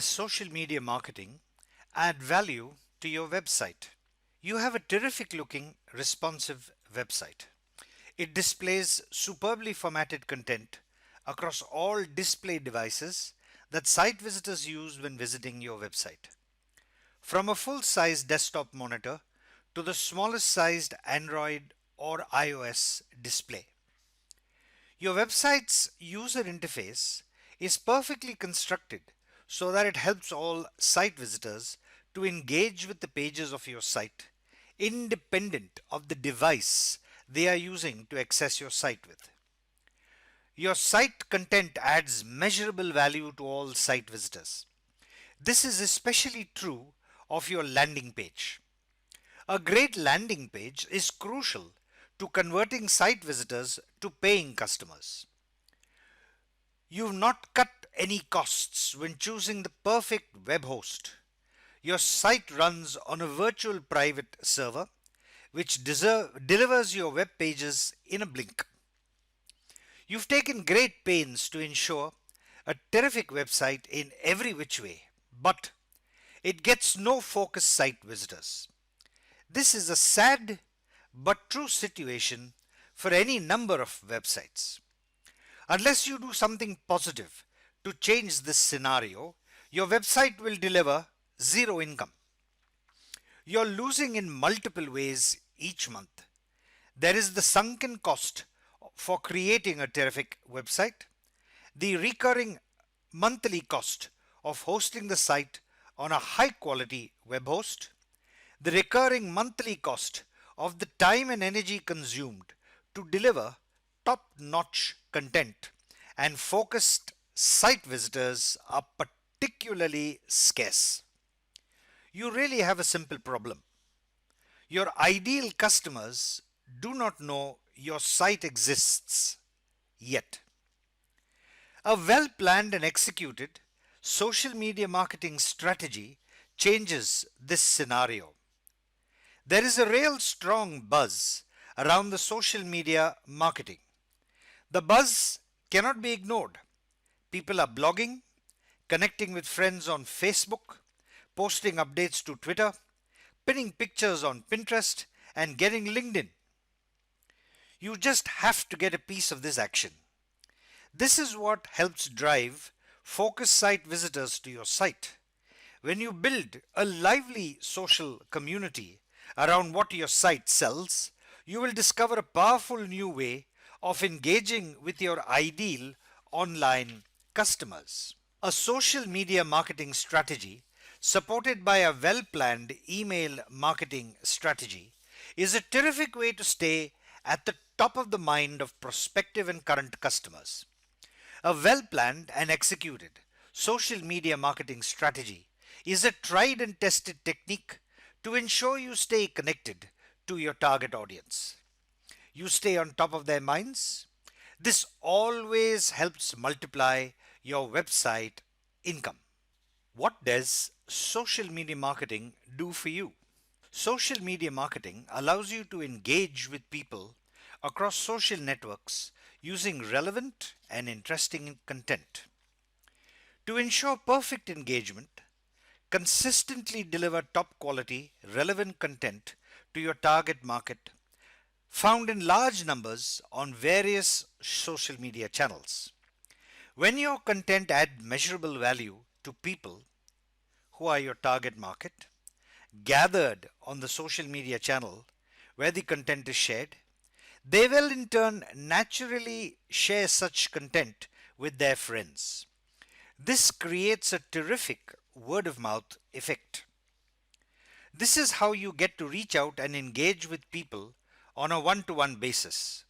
Does social media marketing add value to your website? You have a terrific looking, responsive website. It displays superbly formatted content across all display devices that site visitors use when visiting your website. From a full size desktop monitor to the smallest sized Android or iOS display. Your website's user interface is perfectly constructed so that it helps all site visitors to engage with the pages of your site, independent of the device they are using to access your site with. Your site content adds measurable value to all site visitors. This is especially true of your landing page. A great landing page is crucial to converting site visitors to paying customers. You've not cut any costs when choosing the perfect web host. Your site runs on a virtual private server which delivers your web pages in a blink. You've taken great pains to ensure a terrific website in every which way, but it gets no focused site visitors. This is a sad but true situation for any number of websites. Unless you do something positive to change this scenario, your website will deliver zero income. You're losing in multiple ways each month. There is the sunken cost for creating a terrific website, the recurring monthly cost of hosting the site on a high quality web host, the recurring monthly cost of the time and energy consumed to deliver top notch content, and focused site visitors are particularly scarce. You really have a simple problem. Your ideal customers do not know your site exists yet. A well planned and executed social media marketing strategy changes this scenario. There is a real strong buzz around the social media marketing. The buzz cannot be ignored. People are blogging, connecting with friends on Facebook, posting updates to Twitter, pinning pictures on Pinterest, and getting LinkedIn. You just have to get a piece of this action. This is what helps drive focus site visitors to your site. When you build a lively social community around what your site sells, you will discover a powerful new way of engaging with your ideal online customers. A social media marketing strategy supported by a well planned email marketing strategy is a terrific way to stay at the top of the mind of prospective and current customers. A well planned and executed social media marketing strategy is a tried and tested technique to ensure you stay connected to your target audience. You stay on top of their minds. This always helps multiply your website income. What does social media marketing do for you? Social media marketing allows you to engage with people across social networks using relevant and interesting content. To ensure perfect engagement, consistently deliver top quality, relevant content to your target market found in large numbers on various social media channels. When your content adds measurable value to people who are your target market, gathered on the social media channel where the content is shared, they will in turn naturally share such content with their friends. This creates a terrific word of mouth effect. This is how you get to reach out and engage with people on a one to one basis.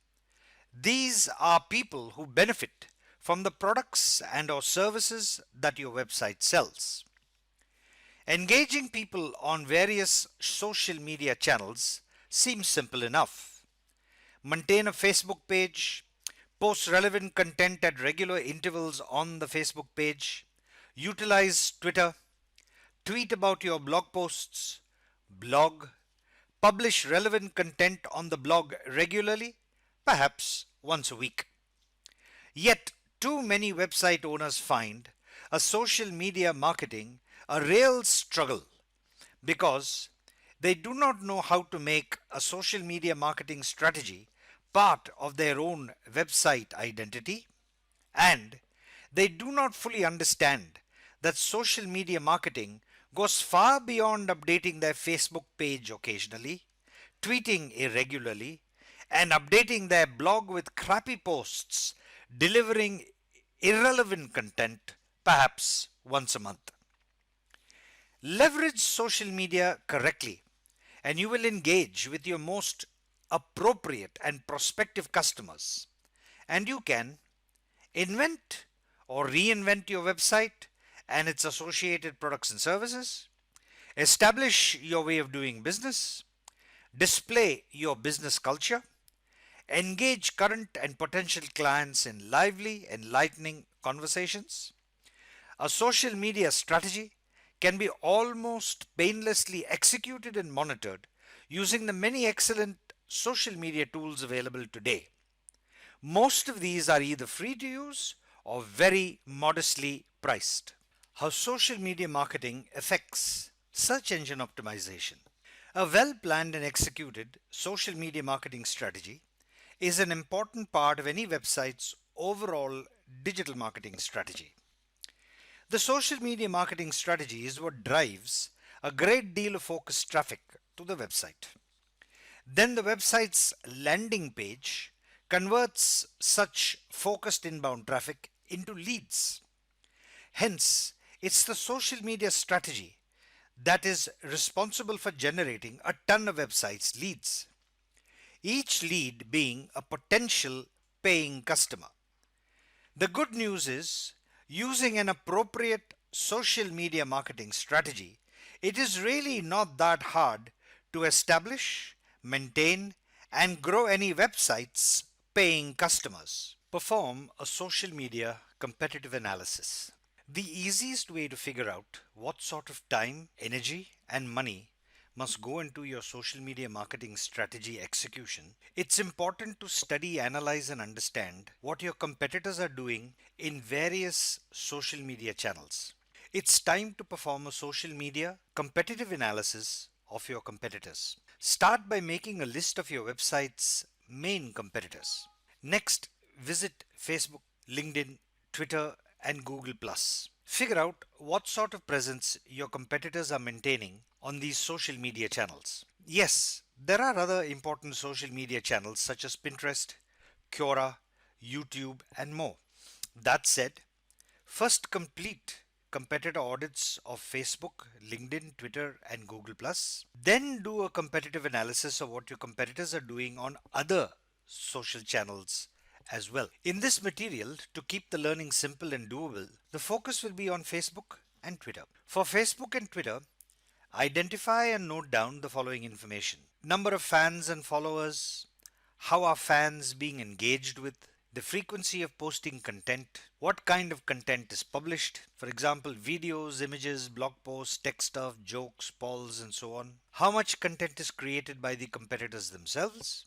These are people who benefit from the products and or services that your website sells. Engaging people on various social media channels seems simple enough. Maintain a Facebook page, post relevant content at regular intervals on the Facebook page, utilize Twitter, tweet about your blog posts, blog, publish relevant content on the blog regularly, perhaps once a week. Yet, too many website owners find a social media marketing a real struggle because they do not know how to make a social media marketing strategy part of their own website identity, and they do not fully understand that social media marketing goes far beyond updating their Facebook page occasionally, tweeting irregularly, and updating their blog with crappy posts, delivering irrelevant content perhaps once a month. Leverage social media correctly, and you will engage with your most appropriate and prospective customers. And you can invent or reinvent your website and its associated products and services, establish your way of doing business, display your business culture, engage current and potential clients in lively, enlightening conversations. A social media strategy can be almost painlessly executed and monitored using the many excellent social media tools available today. Most of these are either free to use or very modestly priced. How social media marketing affects search engine optimization. A well planned and executed social media marketing strategy is an important part of any website's overall digital marketing strategy. The social media marketing strategy is what drives a great deal of focused traffic to the website. Then the website's landing page converts such focused inbound traffic into leads. Hence, it's the social media strategy that is responsible for generating a ton of websites leads, each lead being a potential paying customer. The good news is, using an appropriate social media marketing strategy, it is really not that hard to establish, maintain, and grow any website's paying customers. Perform a social media competitive analysis. The easiest way to figure out what sort of time, energy, and money must go into your social media marketing strategy execution, it's important to study, analyze, and understand what your competitors are doing in various social media channels. It's time to perform a social media competitive analysis of your competitors. Start by making a list of your website's main competitors. Next, visit Facebook, LinkedIn, Twitter, and Google+. Figure out what sort of presence your competitors are maintaining on these social media channels. Yes, there are other important social media channels such as Pinterest, Quora, YouTube, and more. That said, first complete competitor audits of Facebook, LinkedIn, Twitter, and Google+. Then do a competitive analysis of what your competitors are doing on other social channels as well. In this material, to keep the learning simple and doable, the focus will be on Facebook and Twitter. For Facebook and Twitter, identify and note down the following information: number of fans and followers, how are fans being engaged with, the frequency of posting content, what kind of content is published, for example, videos, images, blog posts, tech stuff, jokes, polls, and so on, how much content is created by the competitors themselves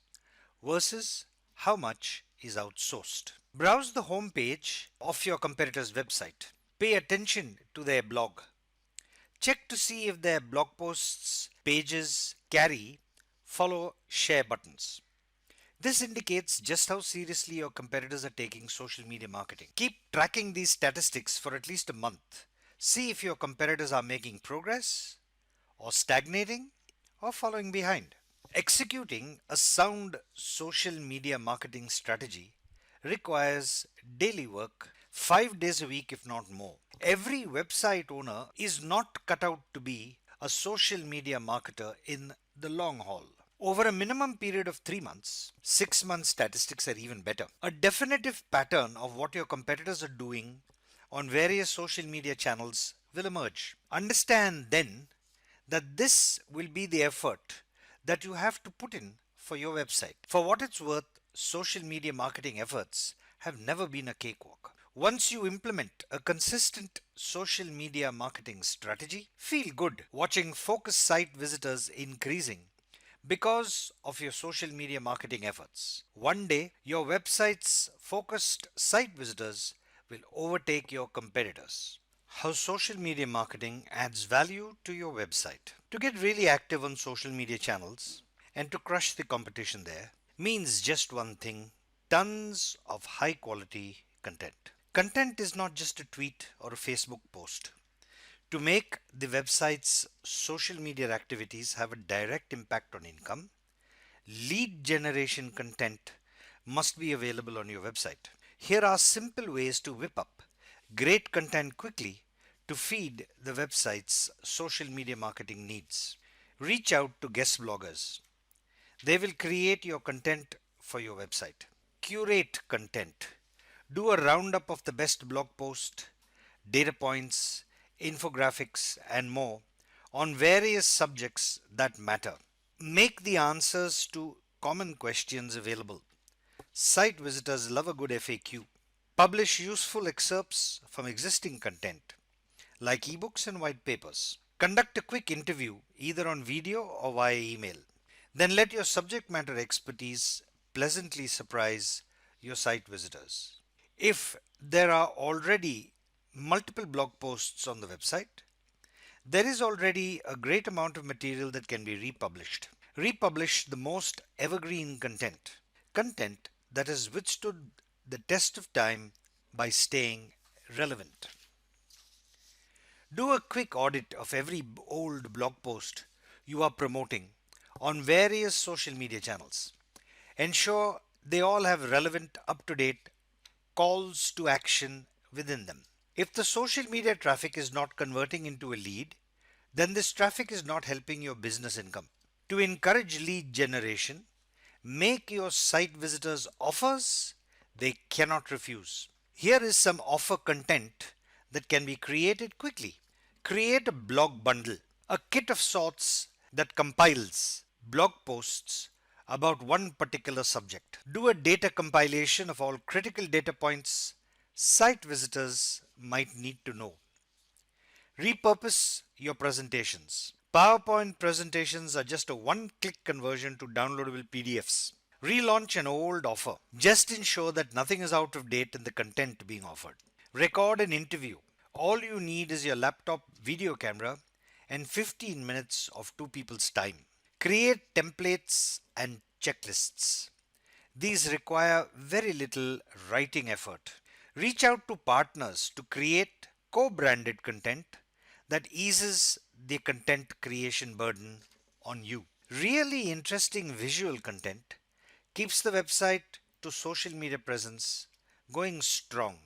versus how much is outsourced. Browse the home page of your competitor's website. Pay attention to their blog. Check to see if their blog posts, pages carry follow, share buttons. This indicates just how seriously your competitors are taking social media marketing. Keep tracking these statistics for at least a month. See if your competitors are making progress, or stagnating, or following behind. Executing a sound social media marketing strategy requires daily work, 5 days a week, if not more. Every website owner is not cut out to be a social media marketer in the long haul. Over a minimum period of 3 months, 6 month statistics are even better. A definitive pattern of what your competitors are doing on various social media channels will emerge. Understand then that this will be the effort that you have to put in for your website. For what it's worth, social media marketing efforts have never been a cakewalk. Once you implement a consistent social media marketing strategy, feel good watching focus site visitors increasing because of your social media marketing efforts. One day, your website's focused site visitors will overtake your competitors. How social media marketing adds value to your website. To get really active on social media channels and to crush the competition there means just one thing: tons of high quality content. Content is not just a tweet or a Facebook post. To make the website's social media activities have a direct impact on income, lead generation content must be available on your website. Here are simple ways to whip up great content quickly to feed the website's social media marketing needs. Reach out to guest bloggers. They will create your content for your website. Curate content. Do a roundup of the best blog posts, data points, infographics, and more on various subjects that matter. Make the answers to common questions available. Site visitors love a good FAQ. Publish useful excerpts from existing content, like ebooks and white papers. Conduct a quick interview either on video or via email. Then let your subject matter expertise pleasantly surprise your site visitors. If there are already multiple blog posts on the website, there is already a great amount of material that can be republished. Republish the most evergreen content, content that has withstood the test of time by staying relevant. Do a quick audit of every old blog post you are promoting on various social media channels. Ensure they all have relevant, up to date calls to action within them. If the social media traffic is not converting into a lead, then this traffic is not helping your business income. To encourage lead generation, make your site visitors offers they cannot refuse. Here is some offer content that can be created quickly. Create a blog bundle, a kit of sorts that compiles blog posts about one particular subject. Do a data compilation of all critical data points site visitors might need to know. Repurpose your presentations. PowerPoint presentations are just a one click conversion to downloadable PDFs. Relaunch an old offer. Just ensure that nothing is out of date in the content being offered. Record an interview. All you need is your laptop video camera and 15 minutes of two people's time. Create templates and checklists. These require very little writing effort. Reach out to partners to create co-branded content that eases the content creation burden on you. Really interesting visual content keeps the website to social media presence going strong,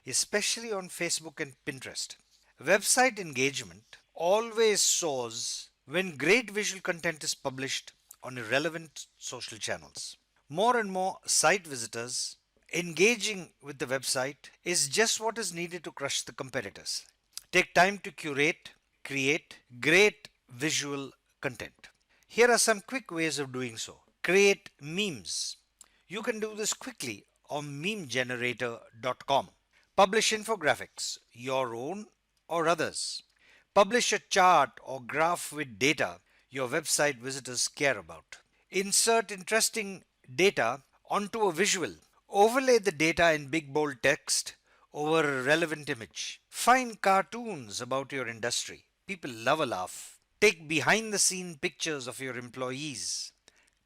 especially on Facebook and Pinterest. Website engagement always soars when great visual content is published on relevant social channels. More and more site visitors engaging with the website is just what is needed to crush the competitors. Take time to curate, create great visual content. Here are some quick ways of doing so. Create memes. You can do this quickly on memegenerator.com. Publish infographics, your own or others. Publish a chart or graph with data your website visitors care about. Insert interesting data onto a visual. Overlay the data in big bold text over a relevant image. Find cartoons about your industry. People love a laugh. Take behind the scene pictures of your employees,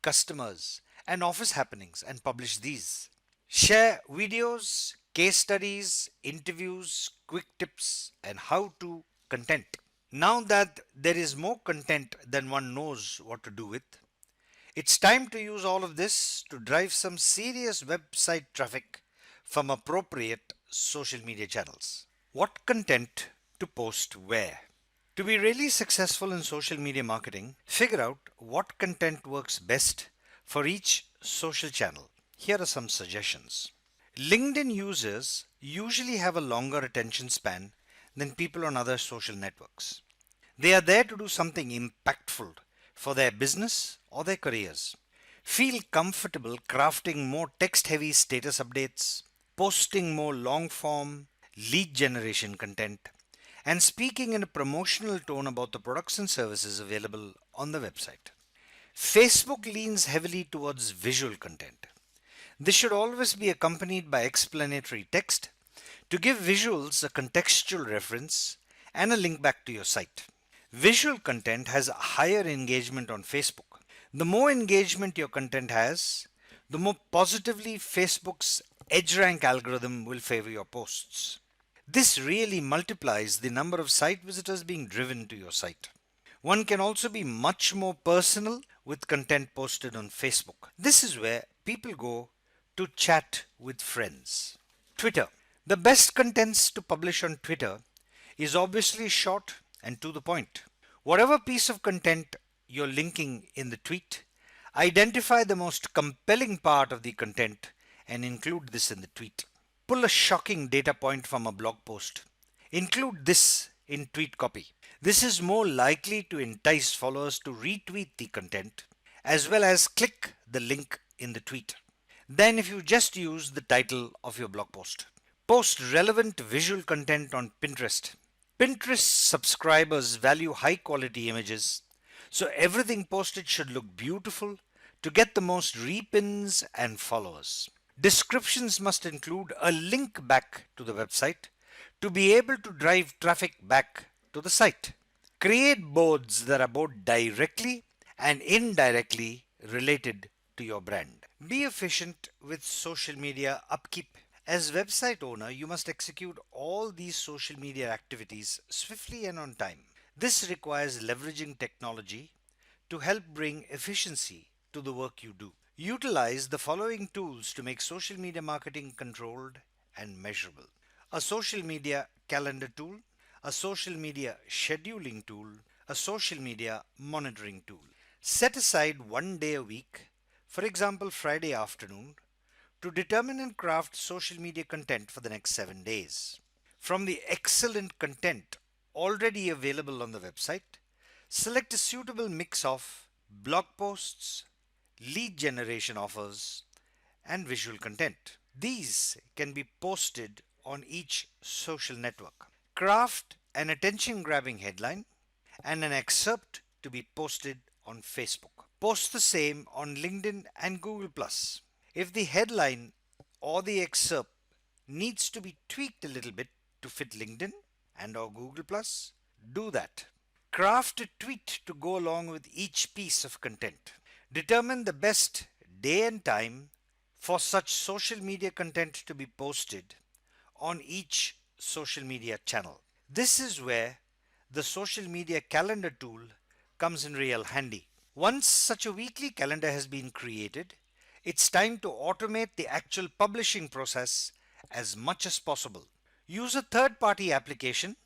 customers, and office happenings and publish these. Share videos, case studies, interviews, quick tips, and how to content. Now that there is more content than one knows what to do with, it's time to use all of this to drive some serious website traffic from appropriate social media channels. What content to post where? To be really successful in social media marketing, figure out what content works best for each social channel. Here are some suggestions. LinkedIn users usually have a longer attention span than people on other social networks. They are there to do something impactful for their business or their careers. Feel comfortable crafting more text heavy status updates, posting more long form lead generation content, and speaking in a promotional tone about the products and services available on the website. Facebook leans heavily towards visual content. This should always be accompanied by explanatory text to give visuals a contextual reference and a link back to your site. Visual content has higher engagement on Facebook. The more engagement your content has, the more positively Facebook's EdgeRank algorithm will favor your posts. This really multiplies the number of site visitors being driven to your site. One can also be much more personal with content posted on Facebook. This is where people go to chat with friends. Twitter. The best contents to publish on Twitter is obviously short and to the point. Whatever piece of content you're linking in the tweet, identify the most compelling part of the content and include this in the tweet. Pull a shocking data point from a blog post. Include this in tweet copy. This is more likely to entice followers to retweet the content as well as click the link in the tweet than if you just use the title of your blog post. Post relevant visual content on Pinterest. Pinterest subscribers value high quality images, so everything posted should look beautiful to get the most repins and followers. Descriptions must include a link back to the website to be able to drive traffic back to the site. Create boards that are both directly and indirectly related to your brand. Be efficient with social media upkeep. As website owner, you must execute all these social media activities swiftly and on time. This requires leveraging technology to help bring efficiency to the work you do. Utilize the following tools to make social media marketing controlled and measurable. A social media calendar tool, a social media scheduling tool, a social media monitoring tool. Set aside one day a week, for example Friday afternoon, to determine and craft social media content for the next 7 days. From the excellent content already available on the website, select a suitable mix of blog posts, lead generation offers, and visual content. These can be posted on each social network. Craft an attention grabbing headline and an excerpt to be posted on Facebook. Post the same on LinkedIn and Google+. If the headline or the excerpt needs to be tweaked a little bit to fit LinkedIn and or Google+, do that. Craft a tweet to go along with each piece of content. Determine the best day and time for such social media content to be posted on each social media channel. This is where the social media calendar tool comes in real handy. Once such a weekly calendar has been created, it's time to automate the actual publishing process as much as possible. Use a third-party application,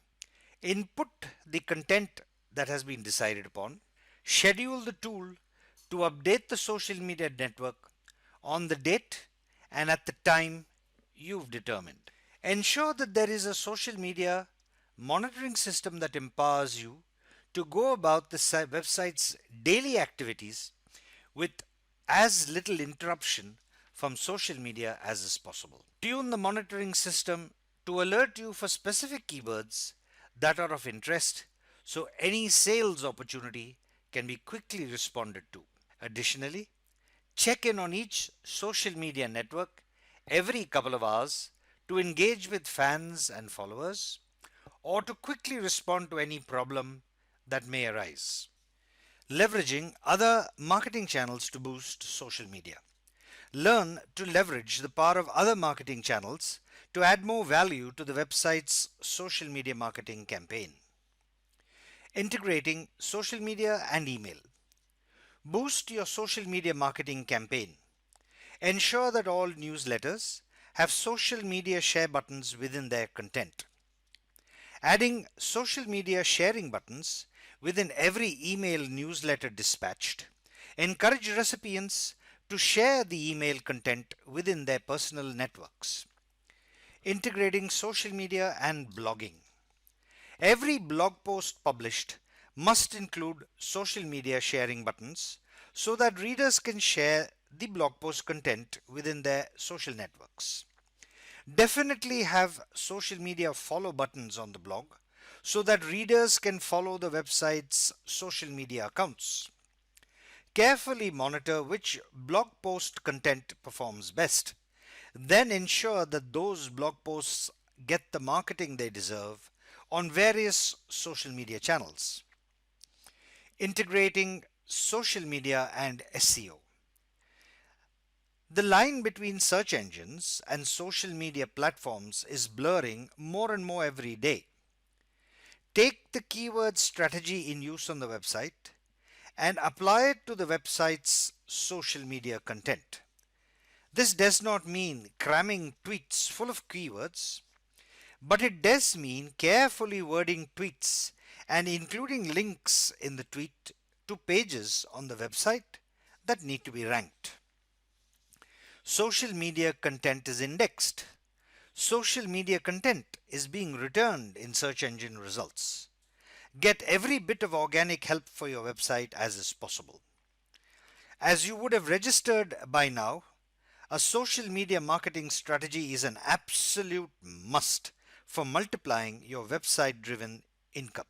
input the content that has been decided upon, schedule the tool to update the social media network on the date and at the time you've determined. Ensure that there is a social media monitoring system that empowers you to go about the website's daily activities with as little interruption from social media as is possible. Tune the monitoring system to alert you for specific keywords that are of interest so any sales opportunity can be quickly responded to. Additionally, check in on each social media network every couple of hours to engage with fans and followers or to quickly respond to any problem that may arise. Leveraging other marketing channels to boost social media. Learn to leverage the power of other marketing channels to add more value to the website's social media marketing campaign. Integrating social media and email. Boost your social media marketing campaign. Ensure that all newsletters have social media share buttons within their content. Adding social media sharing buttons within every email newsletter dispatched encourage recipients to share the email content within their personal networks. Integrating social media and blogging. Every blog post published must include social media sharing buttons so that readers can share the blog post content within their social networks. Definitely have social media follow buttons on the blog so that readers can follow the website's social media accounts. Carefully monitor which blog post content performs best. Then ensure that those blog posts get the marketing they deserve on various social media channels. Integrating social media and SEO. The line between search engines and social media platforms is blurring more and more every day. Take the keyword strategy in use on the website and apply it to the website's social media content. This does not mean cramming tweets full of keywords, but it does mean carefully wording tweets and including links in the tweet to pages on the website that need to be ranked. Social media content is indexed. Social media content is being returned in search engine results. Get every bit of organic help for your website as is possible. As you would have registered by now, a social media marketing strategy is an absolute must for multiplying your website driven income.